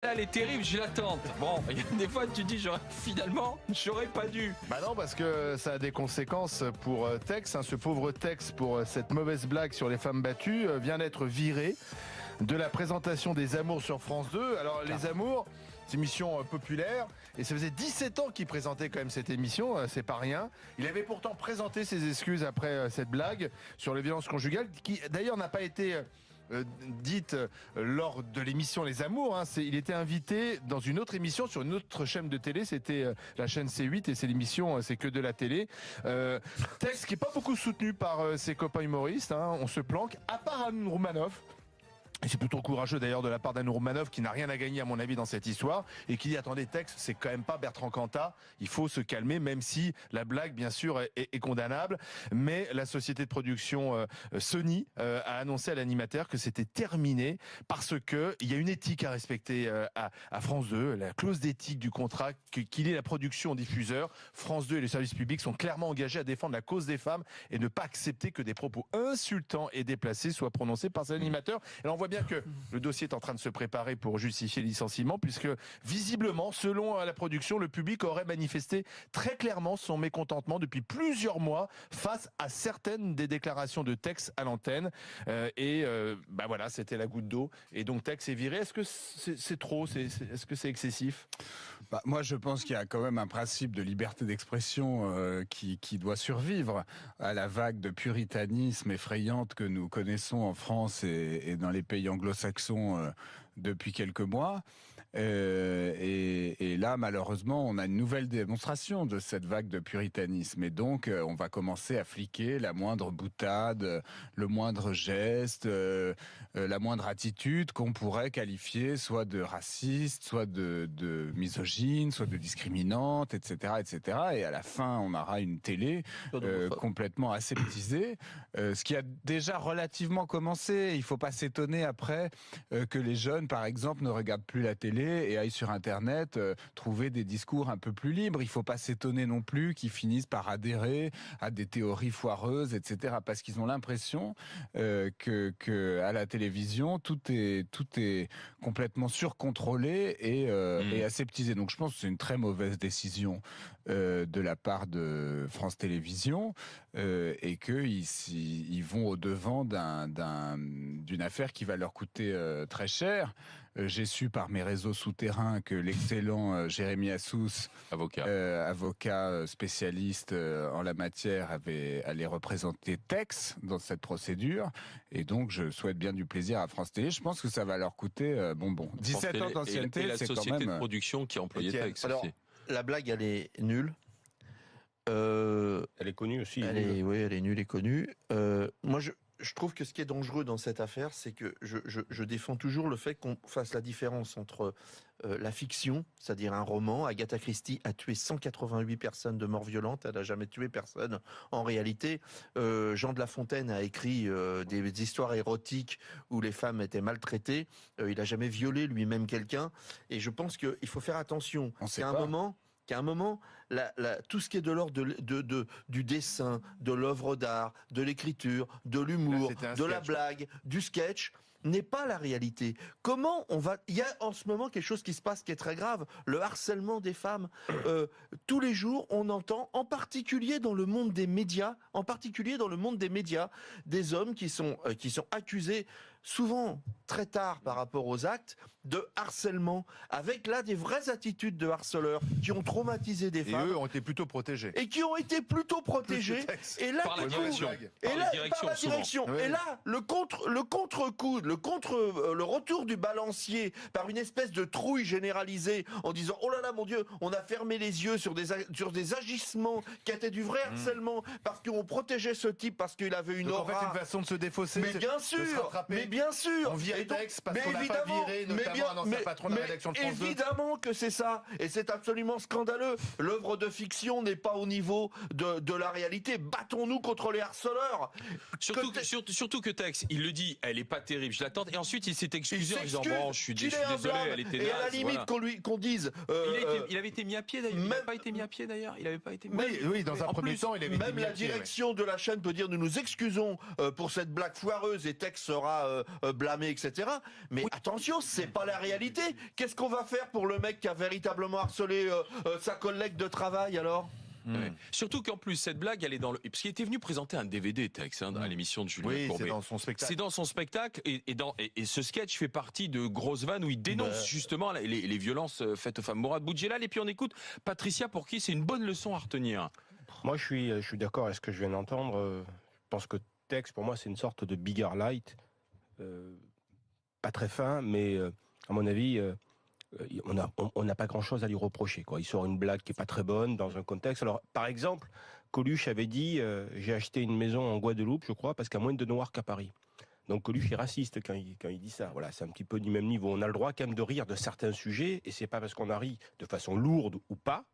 Elle est terrible, je l'attends. Bon, il y a des fois tu dis j'aurais pas dû. Bah non, parce que ça a des conséquences pour Tex. Ce pauvre Tex, pour cette mauvaise blague sur les femmes battues, vient d'être viré de la présentation des Amours sur France 2. Alors les Amours, c'est une émission populaire, et ça faisait 17 ans qu'il présentait quand même cette émission, c'est pas rien. Il avait pourtant présenté ses excuses après cette blague sur les violences conjugales, qui d'ailleurs n'a pas été dite lors de l'émission Les Amours. Il était invité dans une autre émission sur une autre chaîne de télé, c'était la chaîne C8, et c'est l'émission C'est que de la télé. Texte qui est pas beaucoup soutenu par ses copains humoristes, on se planque, à part Anne Roumanoff. Et c'est plutôt courageux d'ailleurs de la part d'Anne Roumanoff, qui n'a rien à gagner à mon avis dans cette histoire, et qui dit attendez, Tex, c'est quand même pas Bertrand Cantat, il faut se calmer, même si la blague bien sûr est condamnable. Mais la société de production Sony a annoncé à l'animateur que c'était terminé, parce que il y a une éthique à respecter à France 2, la clause d'éthique du contrat, qu'il est la production diffuseur. France 2 et les services publics sont clairement engagés à défendre la cause des femmes et ne pas accepter que des propos insultants et déplacés soient prononcés par ces animateurs. Et là, on voit bien que le dossier est en train de se préparer pour justifier le licenciement, puisque visiblement, selon la production, le public aurait manifesté très clairement son mécontentement depuis plusieurs mois face à certaines des déclarations de Tex à l'antenne. Voilà, c'était la goutte d'eau. Et donc Tex est viré. Est-ce que c'est trop? Est-ce que c'est excessif? Moi, je pense qu'il y a quand même un principe de liberté d'expression qui doit survivre à la vague de puritanisme effrayante que nous connaissons en France et dans les pays anglo-saxons depuis quelques mois. Et là, malheureusement, on a une nouvelle démonstration de cette vague de puritanisme. Et donc, on va commencer à fliquer la moindre boutade, le moindre geste, la moindre attitude qu'on pourrait qualifier soit de raciste, soit de misogyne, soit de discriminante, etc., etc. Et à la fin, on aura une télé complètement aseptisée, ce qui a déjà relativement commencé. Il faut pas s'étonner après que les jeunes, par exemple, ne regardent plus la télé et aillent sur Internet trouver des discours un peu plus libres. Il faut pas s'étonner non plus qu'ils finissent par adhérer à des théories foireuses, etc. Parce qu'ils ont l'impression que à la télévision, tout est complètement surcontrôlé et aseptisé. Donc je pense que c'est une très mauvaise décision de la part de France Télévisions et qu'ils vont au-devant d'une affaire qui va leur coûter très cher. J'ai su par mes réseaux souterrains que l'excellent Jérémy Assous, avocat spécialiste en la matière, allait représenter Tex dans cette procédure. Et donc, je souhaite bien du plaisir à France Télé. Je pense que ça va leur coûter bonbon. 17 ans d'ancienneté, c'est quand même... la société de production qui employait Tex. Alors, la blague, elle est nulle. Elle est connue aussi. Oui, elle est nulle et connue. Moi, je trouve que ce qui est dangereux dans cette affaire, c'est que je défends toujours le fait qu'on fasse la différence entre la fiction, c'est-à-dire un roman. Agatha Christie a tué 188 personnes de mort violente, elle n'a jamais tué personne en réalité. Jean de La Fontaine a écrit des histoires érotiques où les femmes étaient maltraitées. Il n'a jamais violé lui-même quelqu'un. Et je pense qu'il faut faire attention. qu'à un moment, tout ce qui est de l'ordre du dessin, de l'œuvre d'art, de l'écriture, de l'humour, de la blague, du sketch, n'est pas la réalité. Il y a en ce moment quelque chose qui se passe qui est très grave, le harcèlement des femmes. Tous les jours, on entend, en particulier dans le monde des médias, des hommes qui sont accusés souvent très tard par rapport aux actes de harcèlement, avec là des vraies attitudes de harceleurs qui ont traumatisé des femmes. Et eux ont été plutôt protégés. Et qui ont été plutôt protégés. Et là, par la direction. Souvent. Et là, le contre-coup, le retour du balancier par une espèce de trouille généralisée en disant oh là là mon Dieu, on a fermé les yeux sur des agissements qui étaient du vrai harcèlement parce qu'on protégeait ce type parce qu'il avait une aura. En fait, une façon de se défausser. Mais bien sûr. On vire Tex parce qu'on l'a pas viré, notamment un ancien patron de la rédaction de France 2. Évidemment que c'est ça, et c'est absolument scandaleux. L'œuvre de fiction n'est pas au niveau de la réalité. Battons-nous contre les harceleurs. Surtout que Tex, il le dit, elle est pas terrible, je l'attends. Et ensuite, il s'est excusé en disant bon, je suis désolé, elle était naze. Et à la limite qu'on dise. Il avait été mis à pied d'ailleurs. Il n'avait pas été mis à pied d'ailleurs. Il avait pas été. Oui, dans un premier temps, il avait été même mis à la pied, direction de la chaîne peut dire nous nous excusons pour cette blague foireuse et Tex sera blâmer, etc. Mais attention, c'est pas la réalité. Qu'est-ce qu'on va faire pour le mec qui a véritablement harcelé sa collègue de travail alors? Ouais. Surtout qu'en plus cette blague elle est dans le parce qu'il était venu présenter un DVD Tex à l'émission de Julien Courbet. C'est dans son spectacle. C'est dans son spectacle et ce sketch fait partie de grosses vannes où il dénonce justement les violences faites aux femmes. Mourad Boudjelal, et puis on écoute Patricia pour qui c'est une bonne leçon à retenir. Moi je suis d'accord avec ce que je viens d'entendre. Je pense que Tex pour moi c'est une sorte de Bigger Light, pas très fin, mais à mon avis. On n'a pas grand-chose à lui reprocher, quoi. Il sort une blague qui est pas très bonne dans un contexte. Alors, par exemple, Coluche avait dit j'ai acheté une maison en Guadeloupe, je crois, parce qu'il y a moins de Noirs qu'à Paris. Donc Coluche est raciste quand il dit ça. Voilà, c'est un petit peu du même niveau. On a le droit quand même de rire de certains sujets, et c'est pas parce qu'on a ri de façon lourde ou pas,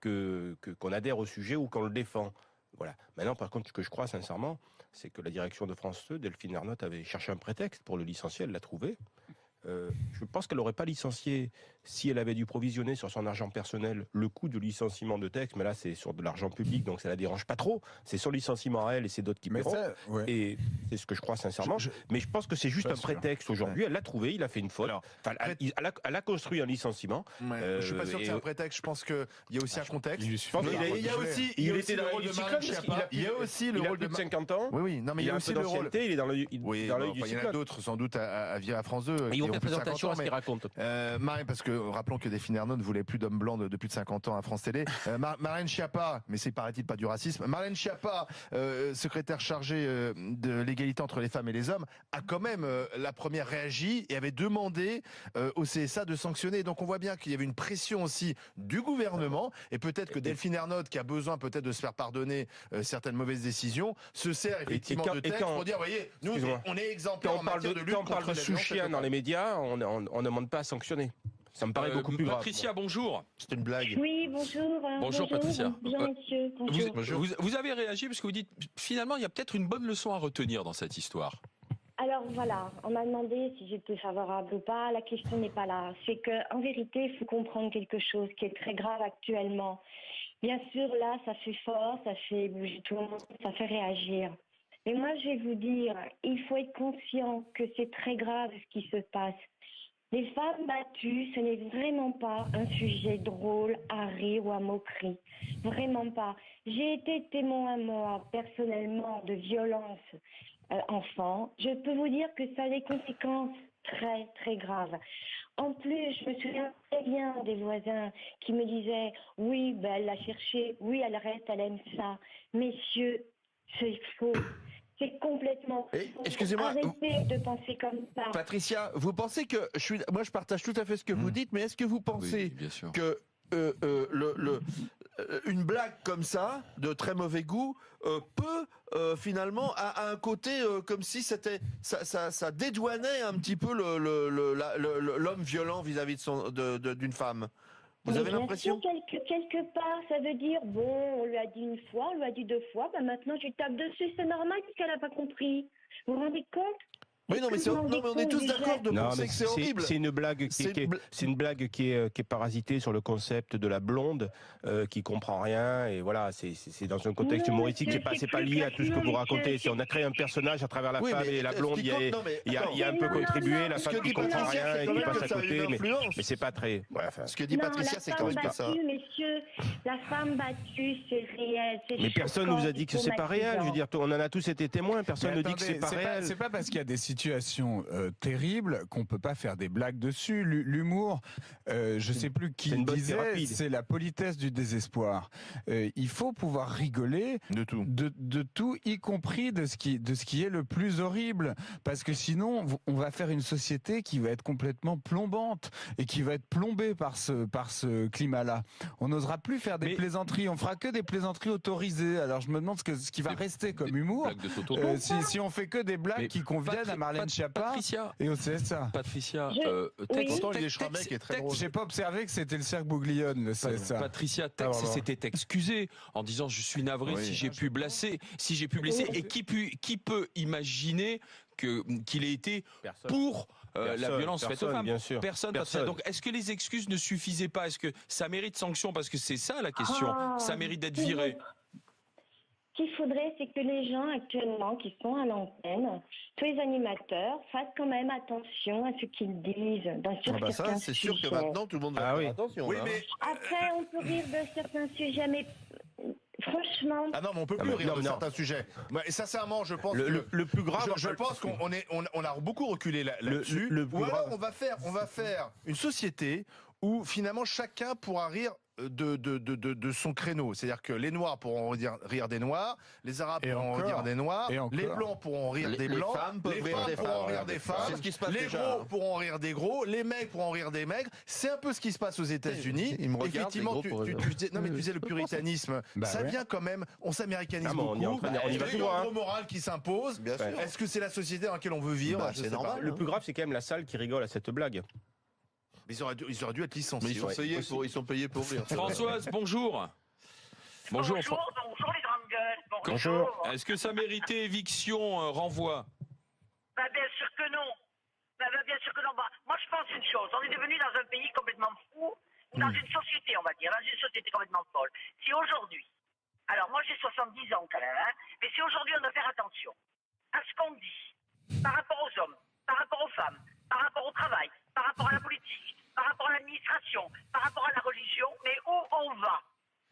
qu'on adhère au sujet ou qu'on le défend. Voilà. Maintenant, par contre, ce que je crois sincèrement, c'est que la direction de France 2, Delphine Ernotte, avait cherché un prétexte pour le licencier, elle l'a trouvé. Je pense qu'elle n'aurait pas licencié si elle avait dû provisionner sur son argent personnel le coût de licenciement de Tex, mais là c'est sur de l'argent public, donc ça la dérange pas trop. C'est son licenciement à elle et c'est d'autres qui paieront. Et c'est ce que je crois sincèrement. Mais je pense que c'est juste un prétexte aujourd'hui. Elle l'a trouvé, il a fait une faute. Alors, elle a construit un licenciement. Je suis pas sûr que c'est un prétexte. Je pense qu'il y a aussi un contexte. Il était dans le rôle de Marlène Schiappa. Il y a aussi le rôle de plus de 50 ans. Oui, non mais il y a aussi le rôle. Il est dans l'œil du cyclone. Il y en a d'autres sans doute à virer à France 2. Ils ont fait présentation à ce qu'ils racontent. Marine, parce que rappelons que Delphine Ernotte ne voulait plus d'hommes blancs de plus de 50 ans à France Télé. Marlène Schiappa, mais c'est paraît-il pas du racisme. Marlène Schiappa, secrétaire chargée de l'égalité entre les femmes et les hommes, a quand même la première réagi et avait demandé au CSA de sanctionner. Donc on voit bien qu'il y avait une pression aussi du gouvernement et peut-être que Delphine Ernotte, qui a besoin peut-être de se faire pardonner certaines mauvaises décisions, se sert effectivement de texte pour dire, voyez, nous on est exemplaires en matière de lutte contre les violences. Quand on parle de sous-chien dans les médias, on ne demande pas à sanctionner. Ça me paraît beaucoup plus grave. Patricia, bonjour. C'est une blague. Oui, bonjour. Bonjour Patricia. Bonjour monsieur. Bonjour. Vous avez réagi parce que vous dites finalement il y a peut-être une bonne leçon à retenir dans cette histoire. Alors voilà, on m'a demandé si j'étais favorable ou pas. La question n'est pas là. C'est qu'en vérité, il faut comprendre quelque chose qui est très grave actuellement. Bien sûr, là, ça fait fort, ça fait bouger tout le monde, ça fait réagir. Mais moi, je vais vous dire, il faut être conscient que c'est très grave ce qui se passe. Les femmes battues, ce n'est vraiment pas un sujet drôle à rire ou à moquerie. Vraiment pas. J'ai été témoin, moi, personnellement, de violences enfants. Je peux vous dire que ça a des conséquences très, très graves. En plus, je me souviens très bien des voisins qui me disaient « Oui, ben, elle l'a cherché. Oui, elle reste, elle aime ça. » Messieurs, c'est faux. C'est complètement faux. Excusez-moi. Arrêtez de penser comme ça. Patricia, vous pensez que moi je partage tout à fait ce que vous dites, mais est-ce que vous pensez que une blague comme ça, de très mauvais goût, peut finalement a un côté comme si c'était ça dédouanait un petit peu l'homme violent vis-à-vis d'une femme. Vous avez l'impression? Quelque part, ça veut dire, bon, on lui a dit une fois, on lui a dit deux fois, ben maintenant je lui tape dessus, c'est normal puisqu'elle n'a pas compris. Vous vous rendez compte? Oui, non, mais on est tous d'accord de penser que c'est horrible. C'est une blague qui est parasitée sur le concept de la blonde qui comprend rien, et voilà, c'est dans un contexte humoristique, c'est pas lié à tout ce que vous racontez. On a créé un personnage à travers la femme et la blonde, il y a un peu contribué, la femme qui comprend rien et qui passe à côté, mais c'est pas très... Ce que dit Patricia, c'est quand même pas ça. Messieurs, la femme battue, c'est réel. Mais personne ne vous a dit que c'est pas réel, je veux dire, on en a tous été témoins, personne ne dit que c'est pas réel. C'est pas parce qu'il y a des situations terribles qu'on peut pas faire des blagues dessus. L'humour, je sais plus qui disait, c'est la politesse du désespoir. Il faut pouvoir rigoler de tout, y compris de ce qui est le plus horrible, parce que sinon on va faire une société qui va être complètement plombante et qui va être plombée par ce climat-là. On n'osera plus faire des plaisanteries, on fera que des plaisanteries autorisées. Alors je me demande ce qui va rester comme humour si on fait que des blagues qui conviennent à Marlène Schiappa et au CSA. Patricia, pourtant il est très drôle. J'ai pas observé que c'était le Cirque Bouglione, le CSA. Patricia, Tex s'était excusé en disant je suis navré si j'ai pu blesser, et qui peut imaginer qu'il ait été pour la violence faite aux femmes. Bien sûr. Personne. Donc, est-ce que les excuses ne suffisaient pas? Est-ce que ça mérite sanction? Parce que c'est ça la question. Ça mérite d'être viré. Ce qu'il faudrait, c'est que les gens actuellement qui sont à l'antenne, tous les animateurs, fassent quand même attention à ce qu'ils disent sur certains ça, c'est sûr que sujets. maintenant tout le monde va faire attention. Oui, là, mais Après, on peut rire de certains sujets, mais franchement... ah non, mais on peut plus rire de certains sujets. Et sincèrement, je pense Le plus grave, je pense qu'on a beaucoup reculé là-dessus. Ou alors on va faire une société où finalement chacun pourra rire de son créneau. C'est-à-dire que les Noirs pourront rire des Noirs, les Arabes pourront rire des Noirs, les Blancs pourront rire des Blancs, les femmes pourront rire des femmes, C'est ce qui se passe les déjà. gros pourront rire des gros, les mecs pourront rire des maigres. C'est un peu ce qui se passe aux États-Unis. Ils me regardent, Effectivement, les gros tu disais, non mais tu disais le puritanisme, ça vient quand même, on s'américanise Ah, mais on y est en beaucoup. train de- on y va Il y tout a droit, un hein. gros moral qui s'impose. Bien sûr. Est-ce que c'est la société dans laquelle on veut vivre? Bah, Je c'est sais pas. normal. le plus grave, c'est quand même la salle qui rigole à cette blague. Mais ils auraient dû être licenciés. Mais ils sont payés pour rire. Françoise, bonjour. Bonjour les grandes gueules. Bonjour. Est-ce que ça méritait éviction, renvoi? Bah, bien sûr que non. Bien sûr que non. Bah, moi, je pense une chose. On est devenu dans un pays complètement fou, ou dans une société, on va dire, dans une société complètement folle. Si aujourd'hui, alors moi j'ai 70 ans quand même, hein, mais si aujourd'hui on doit faire attention à ce qu'on dit par rapport aux hommes, par rapport aux femmes, par rapport au travail, par rapport à la politique, par rapport à l'administration, par rapport à la religion, mais où on va?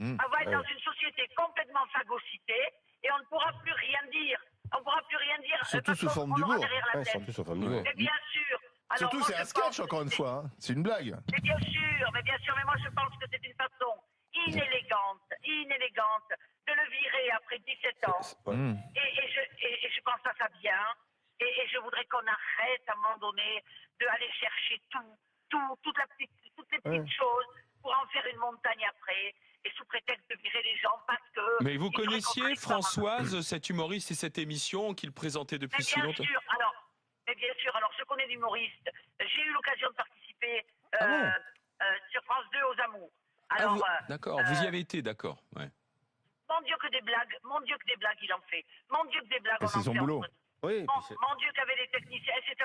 On va être dans une société complètement phagocytée et on ne pourra plus rien dire. On ne pourra plus rien dire. Surtout parce sous qu'on forme aura d'humour. derrière la Ouais, tête. surtout sur femme d'humour. Mais bien sûr. Alors, Surtout, moi, c'est je un sketch, pense encore une que fois. Hein. C'est une blague. mais bien sûr, mais moi je pense que c'est une façon inélégante de le virer après 17 ans. Et je pense à ça bien. Et je voudrais qu'on arrête à un moment donné de aller chercher toutes les petites choses pour en faire une montagne après. Et sous prétexte de virer les gens parce que... Mais vous il faudrait qu'on connaissiez, arrive à- Françoise, cet humoriste et cette émission qu'il présentait depuis si longtemps? Mais bien sûr, alors je connais l'humoriste. J'ai eu l'occasion de participer sur France 2 aux Amours. Alors, D'accord, vous y avez été, d'accord. Ouais. mon Dieu que des blagues il en fait. Mon Dieu que des blagues Et on c'est en son fait boulot. entre- Oui, Mon Dieu qu'avait les techniciens, c'est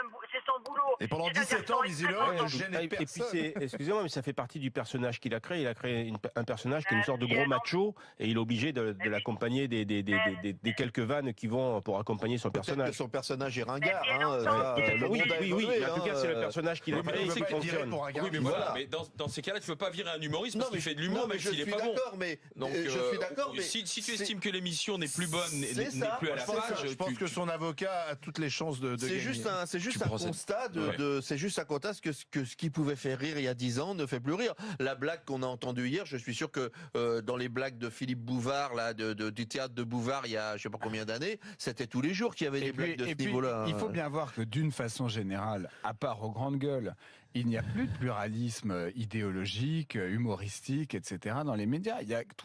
son boulot. Et pendant C'est un 17 ans, garçon disais-le, extrêmement je gênais Et puis personne. excusez-moi, mais ça fait partie du personnage qu'il a créé. Il a créé un personnage qui est une sorte de gros macho et il est obligé de l'accompagner des quelques vannes qui vont pour accompagner son Peut-être que personnage. son personnage est ringard. Mais bien Hein, entendu. ça, le Oui, monde a oui, évolué, mais en tout cas, hein, c'est le personnage qu'il a Oui, mais créé il qui veut pas être viré fonctionne. pour un gars. Oui, mais Voilà. voilà. Mais dans ces cas-là, tu ne peux pas virer un humoriste parce qu'il fait de l'humour, non, mais même s'il n'est pas bon. mais Donc, je suis d'accord, mais si tu c'est- estimes que l'émission n'est plus bonne, c'est n'est ça. plus à la Je pense, page, je pense que son avocat a toutes les chances de c'est gagner. juste un Tu procèdes. constat Ouais. c'est juste un constat que ce qui pouvait faire rire il y a 10 ans ne fait plus rire. La blague qu'on a entendue hier, je suis sûr que dans les blagues de Philippe Bouvard là, du théâtre de Bouvard il y a je sais pas combien d'années, c'était tous les jours qu'il y avait des blagues de ce niveau-là. Il faut bien voir que d'une façon générale, à part aux grandes gueules, il n'y a plus de pluralisme idéologique, humoristique, etc. dans les médias.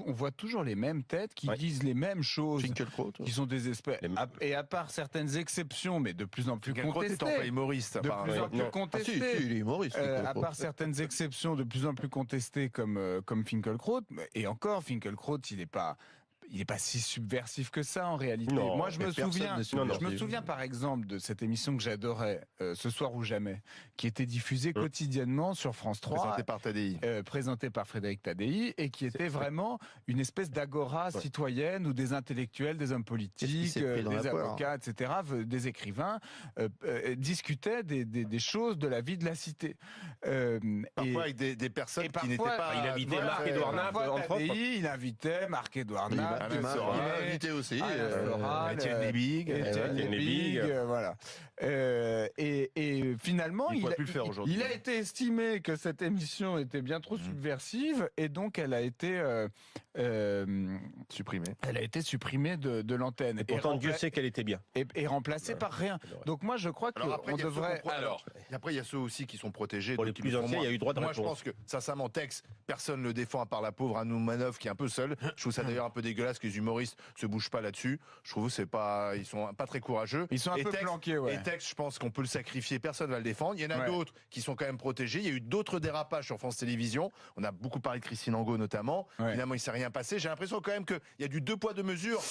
On voit toujours les mêmes têtes qui disent les mêmes choses, Finkielkraut. qui sont des espèces. Et à part certaines exceptions, mais de plus en plus Finkielkraut étant pas humoriste, de apparemment. plus en plus Non. Ah, si, contestées. si, il est humoriste. À Finkielkraut. part certaines exceptions de plus en plus contestées comme Finkielkraut, et encore Finkielkraut, il n'est pas si subversif que ça en réalité. Non, Moi, je me personne souviens, n'est subversif. je me souviens par exemple de cette émission que j'adorais, Ce soir ou jamais, qui était diffusée quotidiennement sur France 3. Présenté par Tadei. Présenté par Frédéric Tadei et qui était vraiment une espèce d'agora citoyenne où des intellectuels, des hommes Qu'est-ce qui politiques, s'est pris dans des la poire, avocats, etc., des écrivains, discutaient des choses de la vie de la cité. Parfois avec des personnes et qui n'étaient parfois, pas... il invitait Marc-Édouard Nappe, parfois, entre autres. Tadei, il invitait Marc-Édouard Il Nappe, même m'a Soral, invité aussi. Étienne Lebig. Étienne Lebig, voilà. Et finalement, Il pourrait plus le faire aujourd'hui. il a été estimé que cette émission était bien trop subversive et donc elle a été Supprimé. supprimée de l'antenne Et pourtant, Dieu rempla- sait qu'elle était bien. et remplacée par rien. Donc moi, je crois Alors après, qu'on il y a ceux devrait. qu'on- Alors, Et après, il y a ceux aussi qui sont protégés. Pour les donc qui plus le font anciens, moins. il y a eu droit de Moi, je réponse. pense que, sincèrement, Tex, personne ne le défend à part la pauvre Anou Manoff qui est un peu seule. Je trouve ça d'ailleurs un peu dégueulasse que les humoristes se bougent pas là-dessus. Je trouve que ils sont pas très courageux. Ils sont un Et peu Tex- planqués, ouais. Et Tex, je pense qu'on peut le sacrifier. Personne va le défendre. Il y en a Ouais. d'autres qui sont quand même protégés. Il y a eu d'autres dérapages sur France Télévisions. On a beaucoup parlé de Christine Angot notamment. Ouais. Finalement, il s'est rien passé. J'ai l'impression quand même qu'il y a du deux poids deux mesures.